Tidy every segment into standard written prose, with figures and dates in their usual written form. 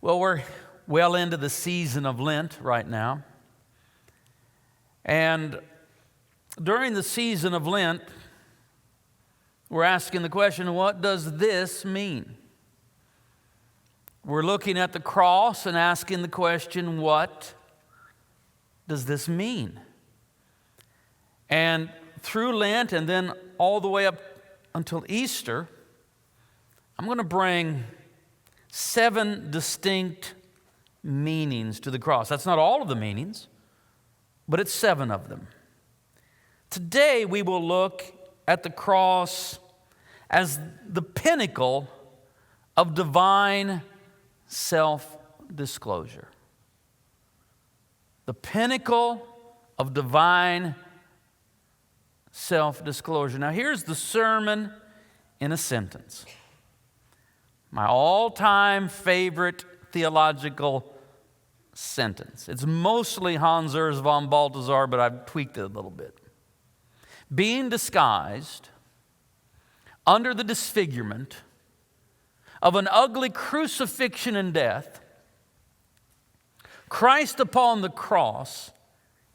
Well, we're well into the season of Lent right now. And during the season of Lent, we're asking the question, what does this mean? We're looking at the cross and asking the question, what does this mean? And through Lent and then all the way up until Easter, I'm going to bring 7 distinct meanings to the cross. That's not all of the meanings, but it's 7 of them. Today we will look at the cross as the pinnacle of divine self-disclosure. The pinnacle of divine self-disclosure. Now here's the sermon in a sentence. My all-time favorite theological sentence. It's mostly Hans Urs von Balthasar, but I've tweaked it a little bit. Being disguised under the disfigurement of an ugly crucifixion and death, Christ upon the cross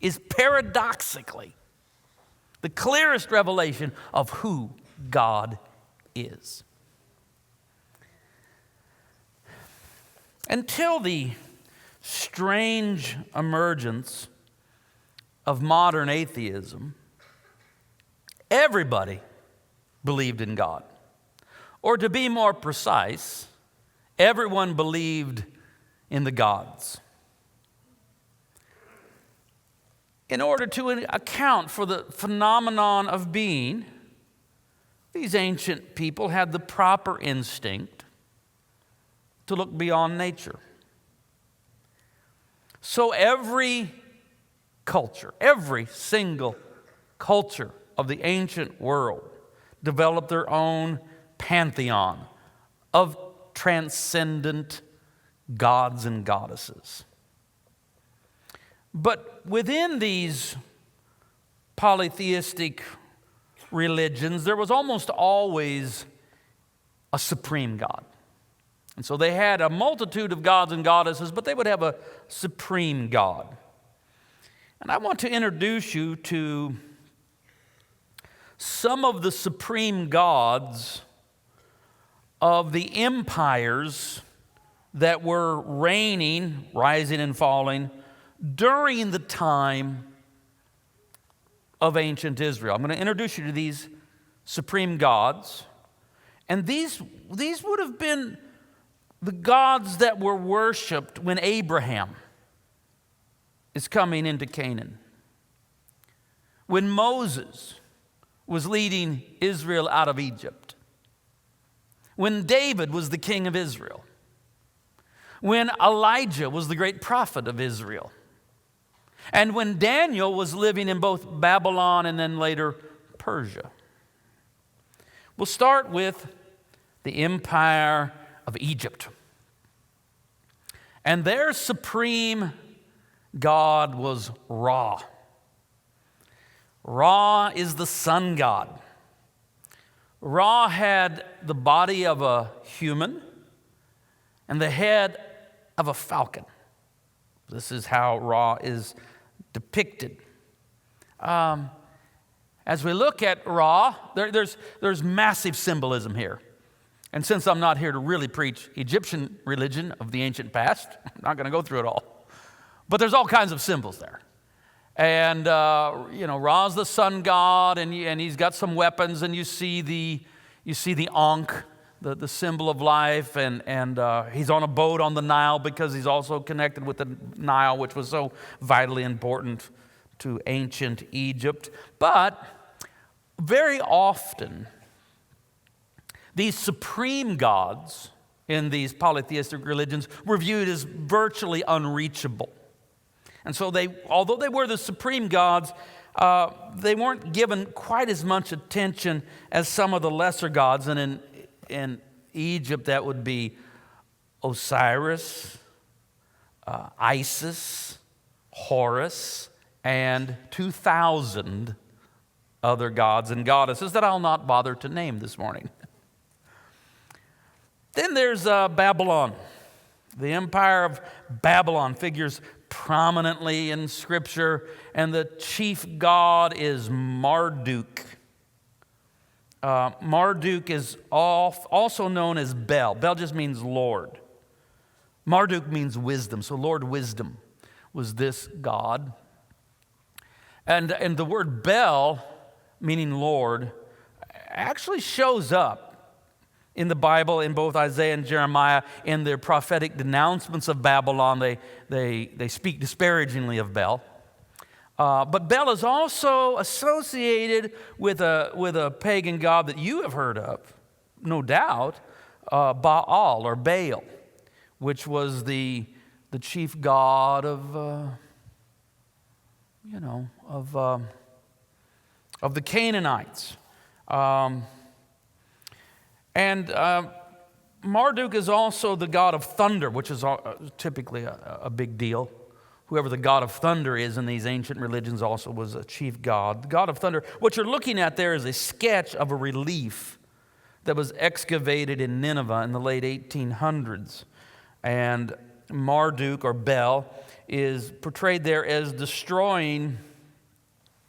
is paradoxically the clearest revelation of who God is. Until the strange emergence of modern atheism, everybody believed in God. Or to be more precise, everyone believed in the gods. In order to account for the phenomenon of being, these ancient people had the proper instinct to look beyond nature. So every culture, every single culture of the ancient world developed their own pantheon of transcendent gods and goddesses. But within these polytheistic religions, there was almost always a supreme God. And so they had a multitude of gods and goddesses, but they would have a supreme God. And I want to introduce you to some of the supreme gods of the empires that were reigning, rising and falling, during the time of ancient Israel. I'm going to introduce you to these supreme gods. And these would have been the gods that were worshipped when Abraham is coming into Canaan. When Moses was leading Israel out of Egypt. When David was the king of Israel. When Elijah was the great prophet of Israel. And when Daniel was living in both Babylon and then later Persia. We'll start with the empire of Egypt. And their supreme god was Ra. Ra is the sun god. Ra had the body of a human and the head of a falcon. This is how Ra is depicted. As we look at Ra, there's massive symbolism here. And since I'm not here to really preach Egyptian religion of the ancient past, I'm not going to go through it all. But there's all kinds of symbols there. And, Ra's the sun god, and he's got some weapons, and you see the Ankh, the symbol of life, and he's on a boat on the Nile because he's also connected with the Nile, which was so vitally important to ancient Egypt. But very often, these supreme gods in these polytheistic religions were viewed as virtually unreachable. And so although they were the supreme gods, they weren't given quite as much attention as some of the lesser gods. And in Egypt, that would be Osiris, Isis, Horus, and 2,000 other gods and goddesses that I'll not bother to name this morning. Then there's Babylon. The empire of Babylon figures prominently in Scripture, and the chief god is Marduk. Marduk is also known as Bel. Bel just means Lord. Marduk means wisdom, so Lord Wisdom was this god. And the word Bel, meaning Lord, actually shows up in the Bible, in both Isaiah and Jeremiah, in their prophetic denouncements of Babylon. They speak disparagingly of Bel. But Bel is also associated with a pagan god that you have heard of, no doubt, Baal or Baal, which was the chief god of the Canaanites. Marduk is also the god of thunder, which is typically a big deal. Whoever the god of thunder is in these ancient religions also was a chief god. The god of thunder, what you're looking at there is a sketch of a relief that was excavated in Nineveh in the late 1800s. And Marduk, or Bel, is portrayed there as destroying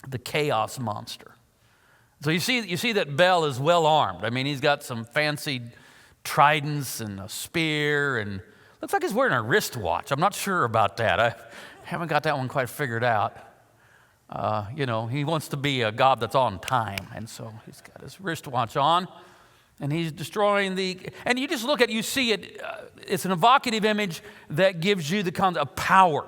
the chaos monster. So you see that Bel is well armed. I mean, he's got some fancy tridents and a spear, and looks like he's wearing a wristwatch. I'm not sure about that. I haven't got that one quite figured out. He wants to be a god that's on time, and so he's got his wristwatch on, and he's destroying and you just look at it, you see it, it's an evocative image that gives you the concept of power.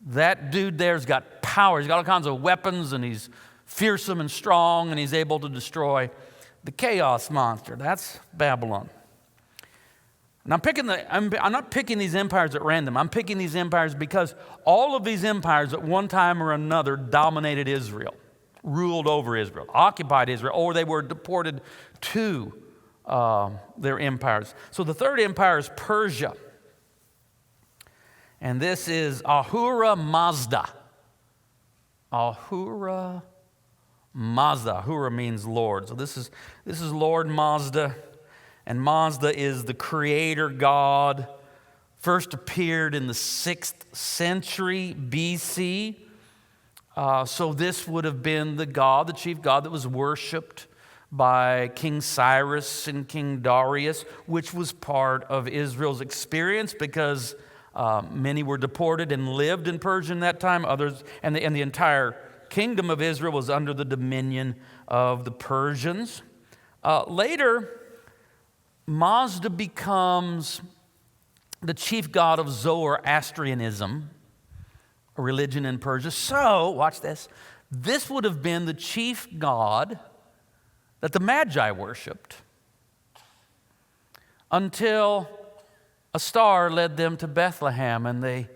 That dude there's got power. He's got all kinds of weapons, and he's fearsome and strong, and he's able to destroy the chaos monster. That's Babylon. And I'm not picking these empires at random. I'm picking these empires because all of these empires at one time or another dominated Israel, ruled over Israel, occupied Israel, or they were deported to their empires. So the third empire is Persia. And this is Ahura Mazda. Ahura Mazda. Ahura means Lord. So this is Lord Mazda. And Mazda is the creator god. First appeared in the 6th century BC. So this would have been the chief god that was worshipped by King Cyrus and King Darius, which was part of Israel's experience because many were deported and lived in Persia in that time. Others, and the entire kingdom of Israel was under the dominion of the Persians. Later, Mazda becomes the chief god of Zoroastrianism, a religion in Persia. So, watch this. This would have been the chief god that the Magi worshipped until a star led them to Bethlehem, and they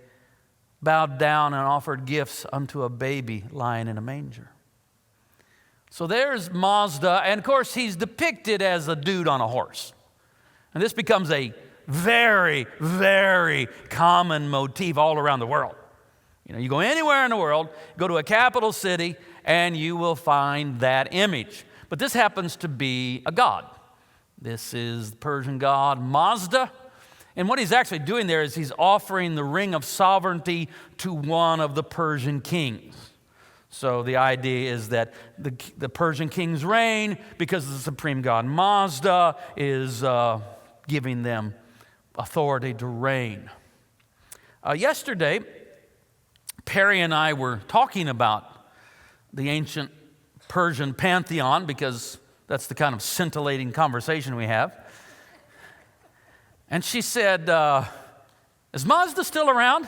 bowed down and offered gifts unto a baby lying in a manger. So there's Mazda, and of course he's depicted as a dude on a horse. And this becomes a very, very common motif all around the world. You go anywhere in the world, go to a capital city, and you will find that image. But this happens to be a god. This is the Persian god Mazda. And what he's actually doing there is he's offering the ring of sovereignty to one of the Persian kings. So the idea is that the Persian kings reign because the supreme god Mazda is giving them authority to reign. Yesterday, Perry and I were talking about the ancient Persian pantheon because that's the kind of scintillating conversation we have. And she said, is Mazda still around?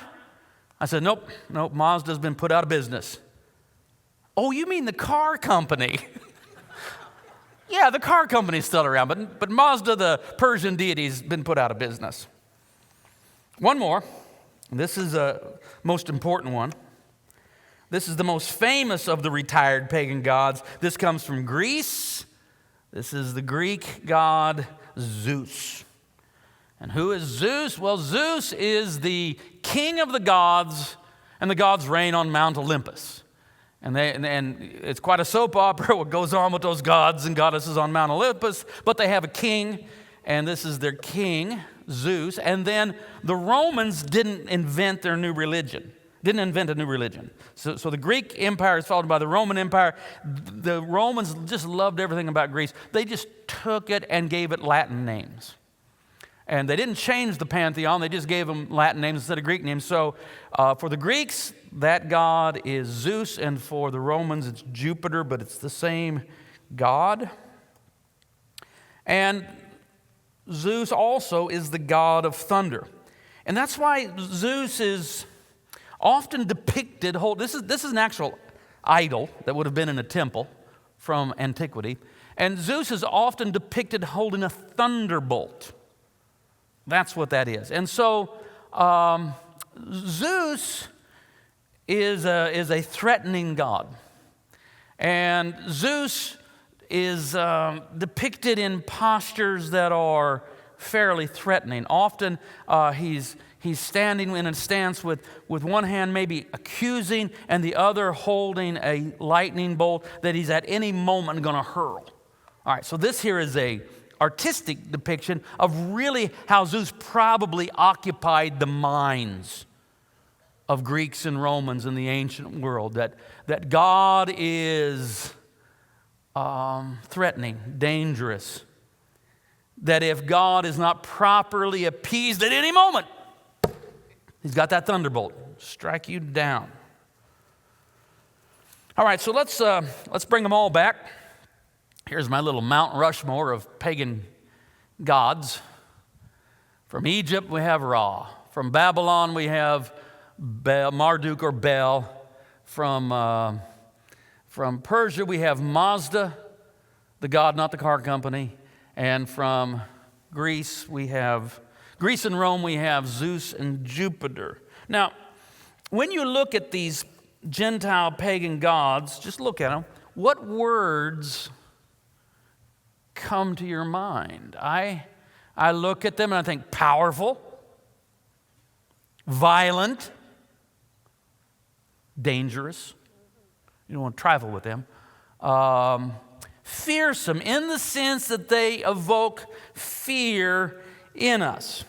I said, nope, Mazda's been put out of business. Oh, you mean the car company? Yeah, the car company's still around, but Mazda, the Persian deity, has been put out of business. One more. This is a most important one. This is the most famous of the retired pagan gods. This comes from Greece. This is the Greek god Zeus. And who is Zeus? Well, Zeus is the king of the gods, and the gods reign on Mount Olympus. And it's quite a soap opera what goes on with those gods and goddesses on Mount Olympus, but they have a king, and this is their king, Zeus, and then the Romans didn't invent a new religion. So the Greek Empire is followed by the Roman Empire. The Romans just loved everything about Greece. They just took it and gave it Latin names. And they didn't change the pantheon. They just gave them Latin names instead of Greek names. So for the Greeks, that god is Zeus. And for the Romans, it's Jupiter, but it's the same god. And Zeus also is the god of thunder. And that's why Zeus is often depicted, this is an actual idol that would have been in a temple from antiquity. And Zeus is often depicted holding a thunderbolt. That's what that is. And so Zeus is a threatening god. And Zeus is depicted in postures that are fairly threatening. Often he's standing in a stance with one hand maybe accusing and the other holding a lightning bolt that he's at any moment going to hurl. All right, so this here is a artistic depiction of really how Zeus probably occupied the minds of Greeks and Romans in the ancient world, that God is threatening, dangerous, that if God is not properly appeased at any moment, he's got that thunderbolt, strike you down. All right, so let's bring them all back. Here's my little Mount Rushmore of pagan gods. From Egypt, we have Ra. From Babylon, we have Marduk or Bel. From Persia, we have Mazda, the god, not the car company. And from Greece and Rome, we have Zeus and Jupiter. Now, when you look at these Gentile pagan gods, just look at them. What words come to your mind? I look at them and I think powerful, violent, dangerous. You don't want to trifle with them. Fearsome, in the sense that they evoke fear in us.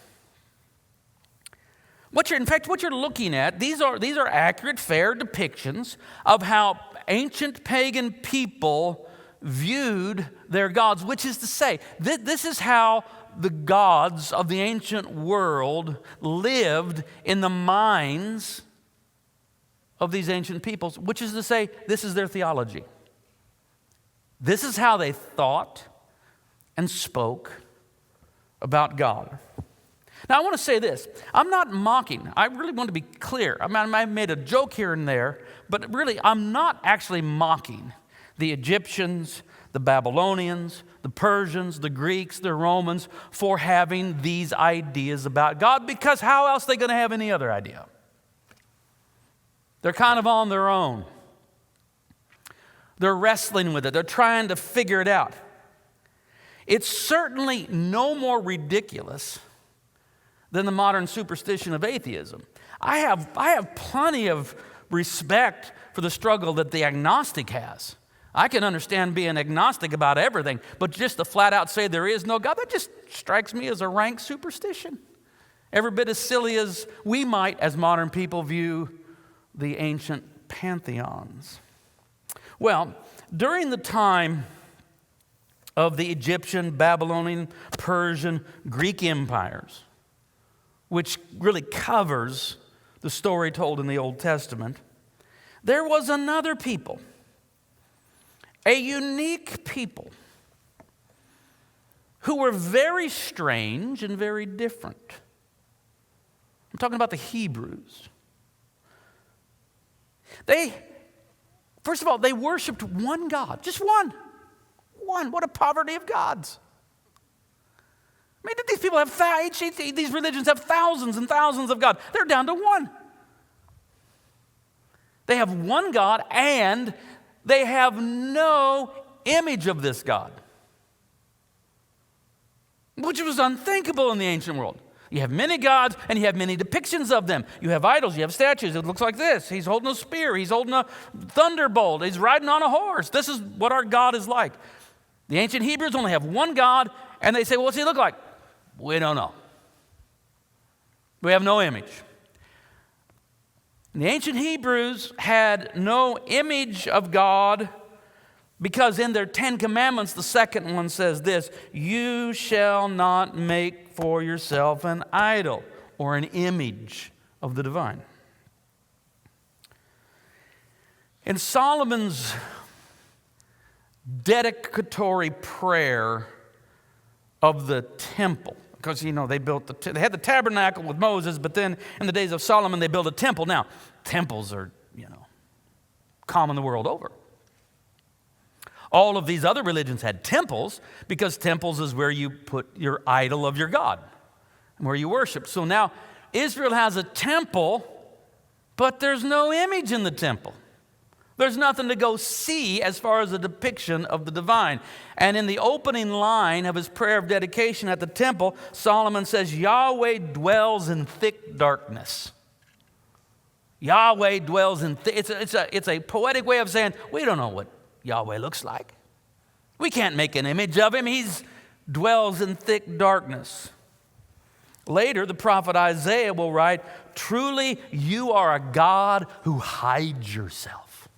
What you're looking at, these are accurate, fair depictions of how ancient pagan people viewed their gods, which is to say, this is how the gods of the ancient world lived in the minds of these ancient peoples, which is to say, this is their theology. This is how they thought and spoke about God. Now, I want to say this. I'm not mocking. I really want to be clear. I mean, I made a joke here and there, but really, I'm not actually mocking the Egyptians, the Babylonians, the Persians, the Greeks, the Romans for having these ideas about God, because how else are they going to have any other idea? They're kind of on their own. They're wrestling with it. They're trying to figure it out. It's certainly no more ridiculous than the modern superstition of atheism. I have plenty of respect for the struggle that the agnostic has. I can understand being agnostic about everything, but just to flat out say there is no God, that just strikes me as a rank superstition. Every bit as silly as we might, as modern people, view the ancient pantheons. Well, during the time of the Egyptian, Babylonian, Persian, Greek empires, which really covers the story told in the Old Testament, there was another people, a unique people, who were very strange and very different. I'm talking about the Hebrews. First of all, they worshiped one God, just one. One. What a poverty of gods. I mean, these people have these religions have thousands and thousands of gods. They're down to one. They have one God, and they have no image of this God, which was unthinkable in the ancient world. You have many gods, and you have many depictions of them. You have idols, you have statues. It looks like this. He's holding a spear. He's holding a thunderbolt. He's riding on a horse. This is what our God is like. The ancient Hebrews only have one God, and they say, well, what's he look like? We don't know. We have no image. The ancient Hebrews had no image of God because in their 10 commandments, the second one says this: you shall not make for yourself an idol or an image of the divine. In Solomon's dedicatory prayer of the temple, because, they they had the tabernacle with Moses, but then in the days of Solomon, they built a temple. Now, temples are, common the world over. All of these other religions had temples because temples is where you put your idol of your God, where you worship. So now Israel has a temple, but there's no image in the temple. There's nothing to go see as far as a depiction of the divine. And in the opening line of his prayer of dedication at the temple, Solomon says, Yahweh dwells in thick darkness. Yahweh dwells in it's a poetic way of saying, we don't know what Yahweh looks like. We can't make an image of him. He dwells in thick darkness. Later, the prophet Isaiah will write, truly you are a God who hides yourself.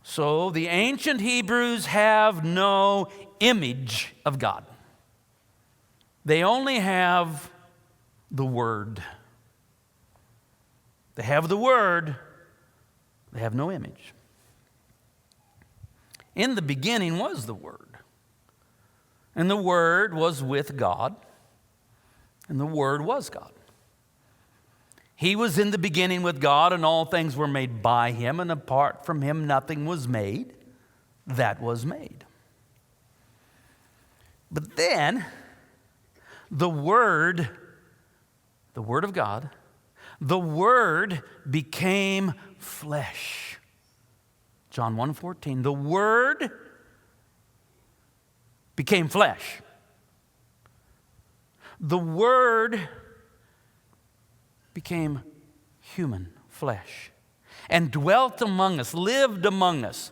So the ancient Hebrews have no image of God. They only have the Word. They have the Word. They have no image. In the beginning was the Word. And the Word was with God. And the Word was God. He was in the beginning with God, and all things were made by him, and apart from him nothing was made that was made. But then the Word of God, the Word became flesh. John 1:14, the Word became flesh. The Word became human flesh and dwelt among us, lived among us,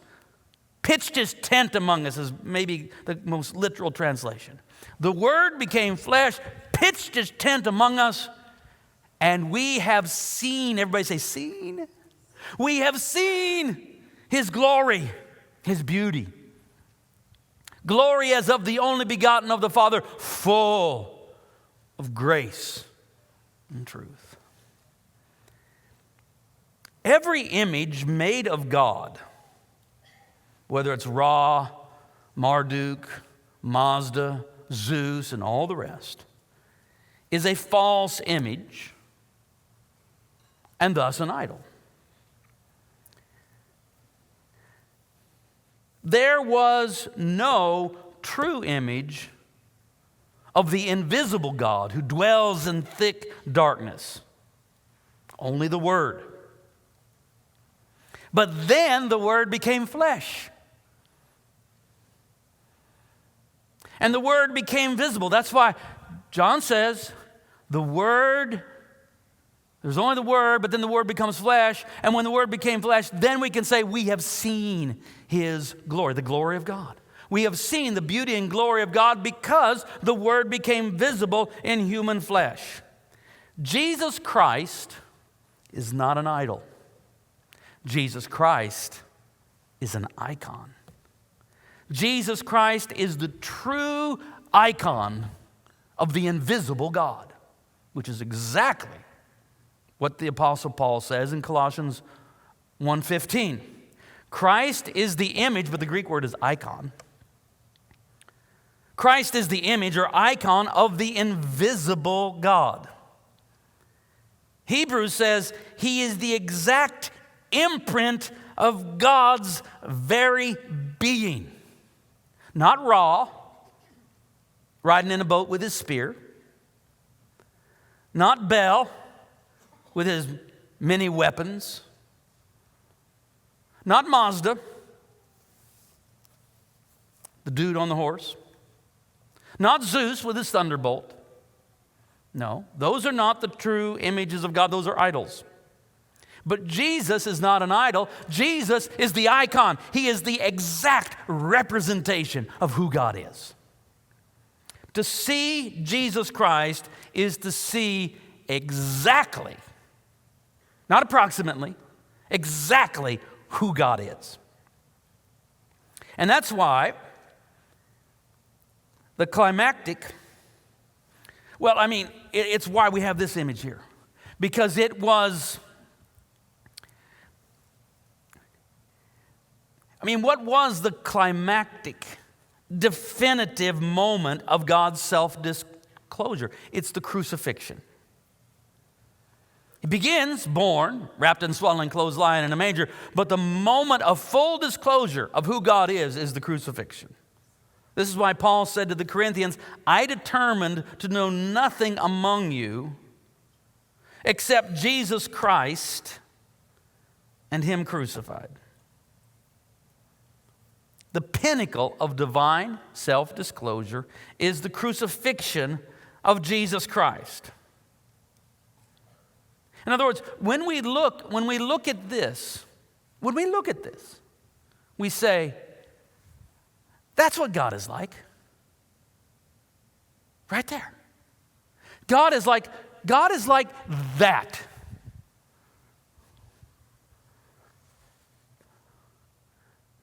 pitched his tent among us is maybe the most literal translation. The Word became flesh, pitched his tent among us, and we have seen, everybody say seen? We have seen his glory, his beauty. Glory as of the only begotten of the Father, full of grace and truth. Every image made of God, whether it's Ra, Marduk, Mazda, Zeus, and all the rest, is a false image and thus an idol. There was no true image of the invisible God who dwells in thick darkness. Only the Word. But then the Word became flesh. And the Word became visible. That's why John says the Word, there's only the Word, but then the Word becomes flesh. And when the Word became flesh, then we can say we have seen his glory, the glory of God. We have seen the beauty and glory of God because the Word became visible in human flesh. Jesus Christ is not an idol. Jesus Christ is an icon. Jesus Christ is the true icon of the invisible God, which is exactly what the Apostle Paul says in Colossians 1:15. Christ is the image, but the Greek word is icon. Christ is the image or icon of the invisible God. Hebrews says he is the exact imprint of God's very being. Not Ra, riding in a boat with his spear. Not Bel, with his many weapons. Not Mazda, the dude on the horse. Not Zeus with his thunderbolt. No, those are not the true images of God. Those are idols. But Jesus is not an idol. Jesus is the icon. He is the exact representation of who God is. To see Jesus Christ is to see exactly, not approximately, exactly who God is. And that's why the climactic, it's why we have this image here. Because it was, what was the climactic, definitive moment of God's self-disclosure? It's the crucifixion. It begins born, wrapped in swaddling clothes, lying in a manger, but the moment of full disclosure of who God is the crucifixion. This is why Paul said to the Corinthians, I determined to know nothing among you except Jesus Christ and Him crucified. The pinnacle of divine self-disclosure is the crucifixion of Jesus Christ. In other words, when we look at this, we say, that's what God is like. Right there. God is like that.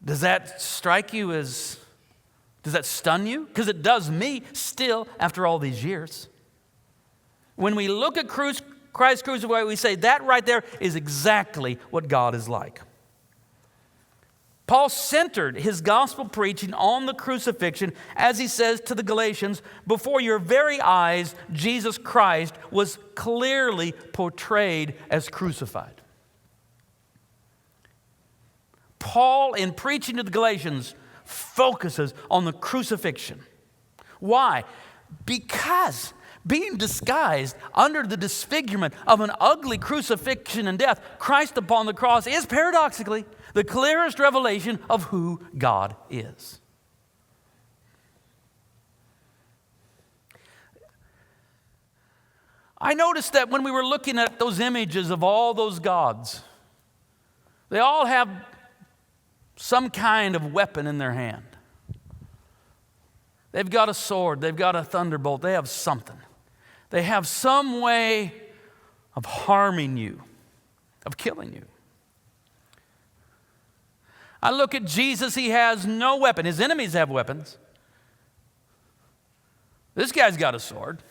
Does that strike you does that stun you? Because it does me still after all these years. When we look at Christ crucified, we say that right there is exactly what God is like. Paul centered his gospel preaching on the crucifixion, as he says to the Galatians, before your very eyes, Jesus Christ was clearly portrayed as crucified. Paul, in preaching to the Galatians, focuses on the crucifixion. Why? Because being disguised under the disfigurement of an ugly crucifixion and death, Christ upon the cross is paradoxically the clearest revelation of who God is. I noticed that when we were looking at those images of all those gods, they all have some kind of weapon in their hand. They've got a sword, they've got a thunderbolt, they have something. They have some way of harming you, of killing you. I look at Jesus, he has no weapon. His enemies have weapons. This guy's got a sword.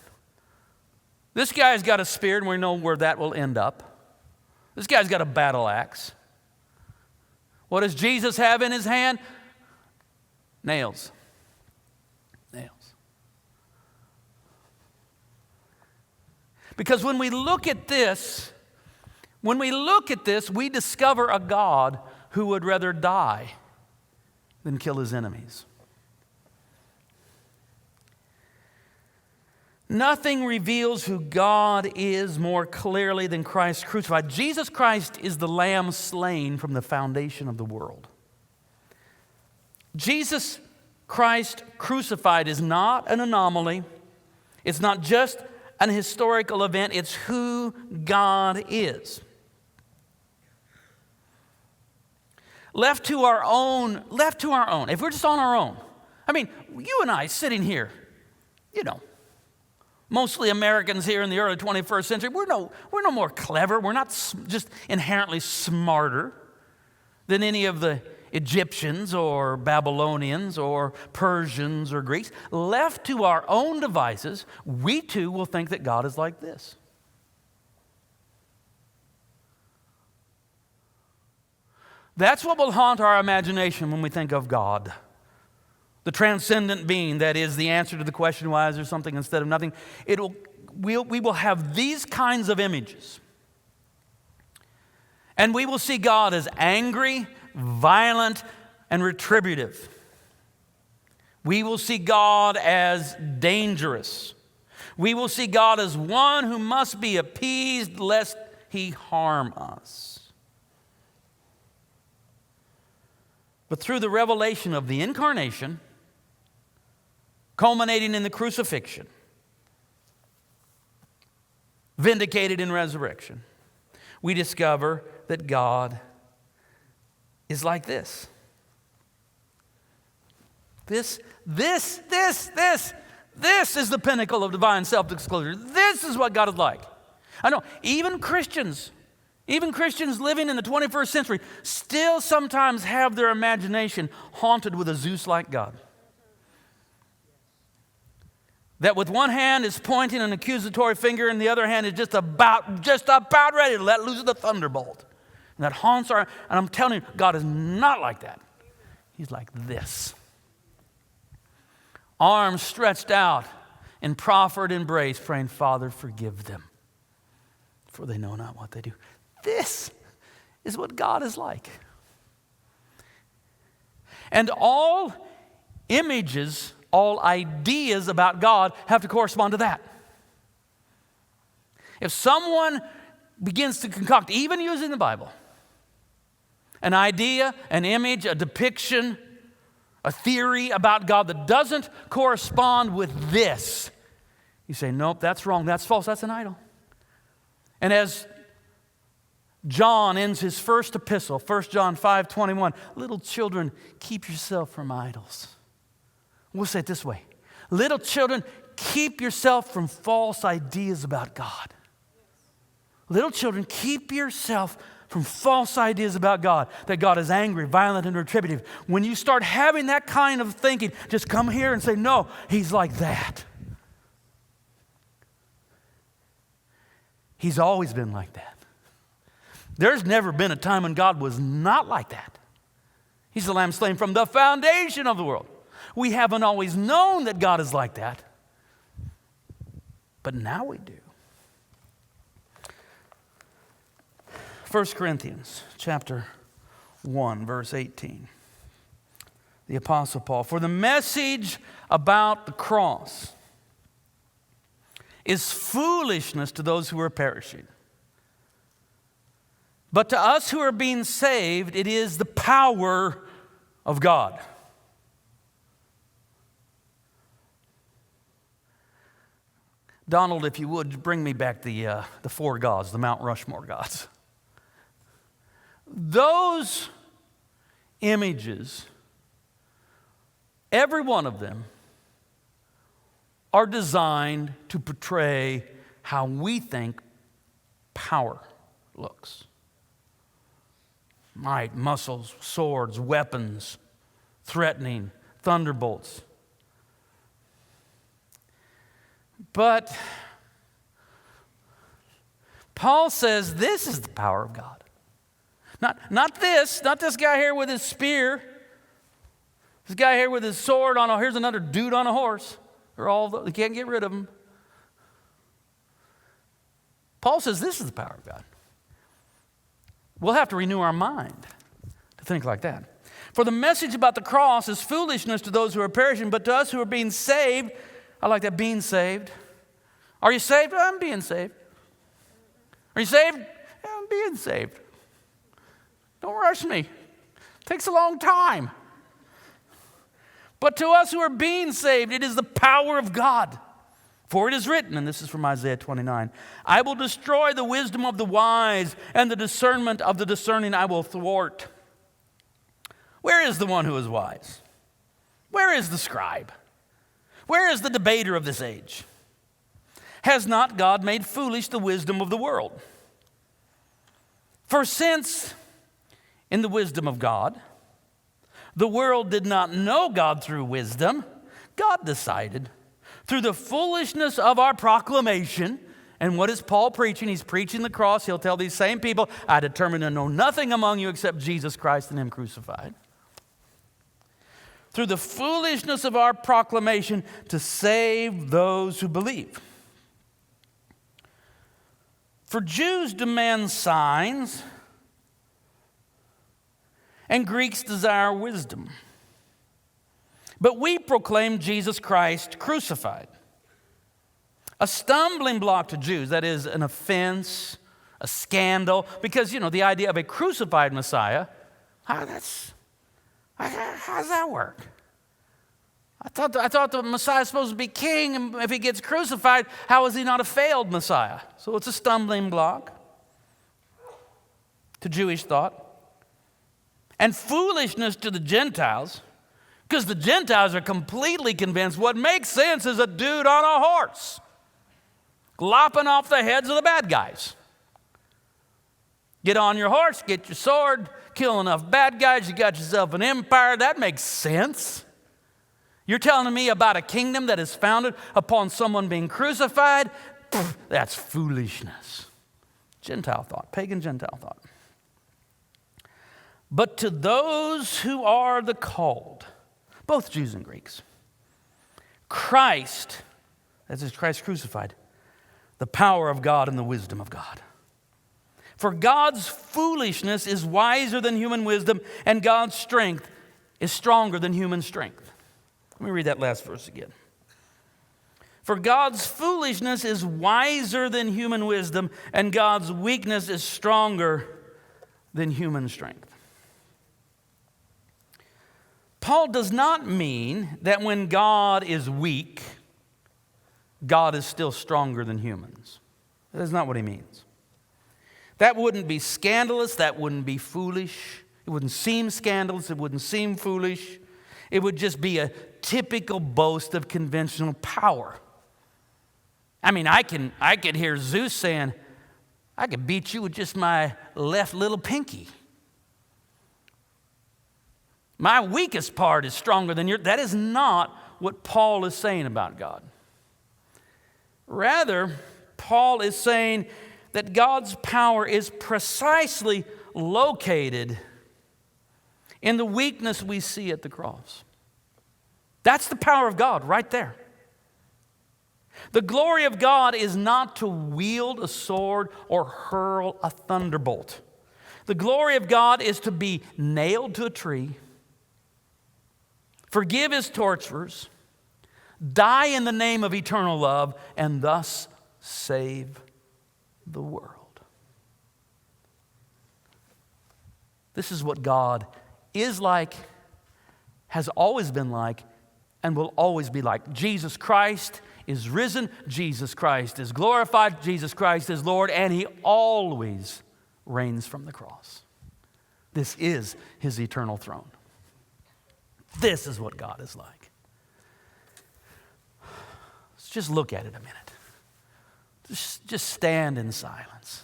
This guy's got a spear, and we know where that will end up. This guy's got a battle axe. What does Jesus have in his hand? Nails. Nails. Because when we look at this, we discover a God who would rather die than kill his enemies. Nothing reveals who God is more clearly than Christ crucified. Jesus Christ is the Lamb slain from the foundation of the world. Jesus Christ crucified is not an anomaly. It's not just an historical event. It's who God is. Left to our own, if we're just on our own. You and I sitting here, mostly Americans here in the early 21st century, we're no more clever. We're not just inherently smarter than any of the Egyptians or Babylonians or Persians or Greeks. Left to our own devices, we too will think that God is like this. That's what will haunt our imagination when we think of God. The transcendent being that is the answer to the question, why is there something instead of nothing? We will have these kinds of images. And we will see God as angry, violent, and retributive. We will see God as dangerous. We will see God as one who must be appeased lest he harm us. But through the revelation of the incarnation, culminating in the crucifixion, vindicated in resurrection, we discover that God is like this. This This is the pinnacle of divine self-disclosure. This is what God is like. I know, even Christians living in the 21st century still sometimes have their imagination haunted with a Zeus-like God. That with one hand is pointing an accusatory finger and the other hand is just about ready to let loose the thunderbolt. And that haunts and I'm telling you, God is not like that. He's like this. Arms stretched out in proffered embrace, praying, Father, forgive them, for they know not what they do. This is what God is like. And all images, all ideas about God have to correspond to that. If someone begins to concoct, even using the Bible, an idea, an image, a depiction, a theory about God that doesn't correspond with this, you say, nope, that's wrong, that's false, that's an idol. And as John ends his first epistle, 1 John 5:21, little children, keep yourself from idols. We'll say it this way. Little children, keep yourself from false ideas about God. Little children, keep yourself from false ideas about God, that God is angry, violent, and retributive. When you start having that kind of thinking, just come here and say, no, he's like that. He's always been like that. There's never been a time when God was not like that. He's the Lamb slain from the foundation of the world. We haven't always known that God is like that, but now we do. 1 Corinthians chapter 1, verse 18. The Apostle Paul, for the message about the cross is foolishness to those who are perishing. But to us who are being saved, it is the power of God. Donald, if you would, bring me back the four gods, the Mount Rushmore gods. Those images, every one of them, are designed to portray how we think power looks. Might, muscles, swords, weapons, threatening, thunderbolts. But Paul says this is the power of God. Not this guy here with his spear. This guy here with his sword on. Here's another dude on a horse. You can't get rid of them. Paul says this is the power of God. We'll have to renew our mind to think like that. For the message about the cross is foolishness to those who are perishing, but to us who are being saved, I like that, being saved. Are you saved? I'm being saved. Are you saved? Yeah, I'm being saved. Don't rush me. It takes a long time. But to us who are being saved, it is the power of God. For it is written, and this is from Isaiah 29, I will destroy the wisdom of the wise, and the discernment of the discerning I will thwart. Where is the one who is wise? Where is the scribe? Where is the debater of this age? Has not God made foolish the wisdom of the world? For since in the wisdom of God, the world did not know God through wisdom, God decided through the foolishness of our proclamation. And what is Paul preaching? He's preaching the cross. He'll tell these same people, I determined to know nothing among you except Jesus Christ and Him crucified. Through the foolishness of our proclamation to save those who believe. For Jews demand signs, and Greeks desire wisdom. But we proclaim Jesus Christ crucified. A stumbling block to Jews, that is an offense, a scandal, because, the idea of a crucified Messiah, how does that work? I thought the Messiah is supposed to be king, and if he gets crucified, how is he not a failed Messiah? So it's a stumbling block to Jewish thought. And foolishness to the Gentiles, Because the Gentiles are completely convinced what makes sense is a dude on a horse lopping off the heads of the bad guys. Get on your horse, get your sword, kill enough bad guys, you got yourself an empire. That makes sense. You're telling me about a kingdom that is founded upon someone being crucified? Pfft, that's foolishness. Gentile thought, pagan Gentile thought. But to those who are the called, both Jews and Greeks, Christ, that is Christ crucified, the power of God and the wisdom of God. For God's foolishness is wiser than human wisdom, and God's strength is stronger than human strength. Let me read that last verse again. For God's foolishness is wiser than human wisdom, and God's weakness is stronger than human strength. Paul does not mean that when God is weak, God is still stronger than humans. That is not what he means. That wouldn't be scandalous. That wouldn't be foolish. It wouldn't seem scandalous. It wouldn't seem foolish. It would just be a typical boast of conventional power. I mean, I could hear Zeus saying, I could beat you with just my left little pinky. My weakest part is stronger than yours. That is not what Paul is saying about God. Rather, Paul is saying that God's power is precisely located in the weakness we see at the cross. That's the power of God right there. The glory of God is not to wield a sword or hurl a thunderbolt. The glory of God is to be nailed to a tree, forgive his torturers, die in the name of eternal love, and thus save the world. This is what God is like, has always been like, and will always be like. Jesus Christ is risen. Jesus Christ is glorified. Jesus Christ is Lord, and he always reigns from the cross. This is his eternal throne. This is what God is like. Let's just look at it a minute. Just stand in silence.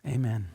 Amen.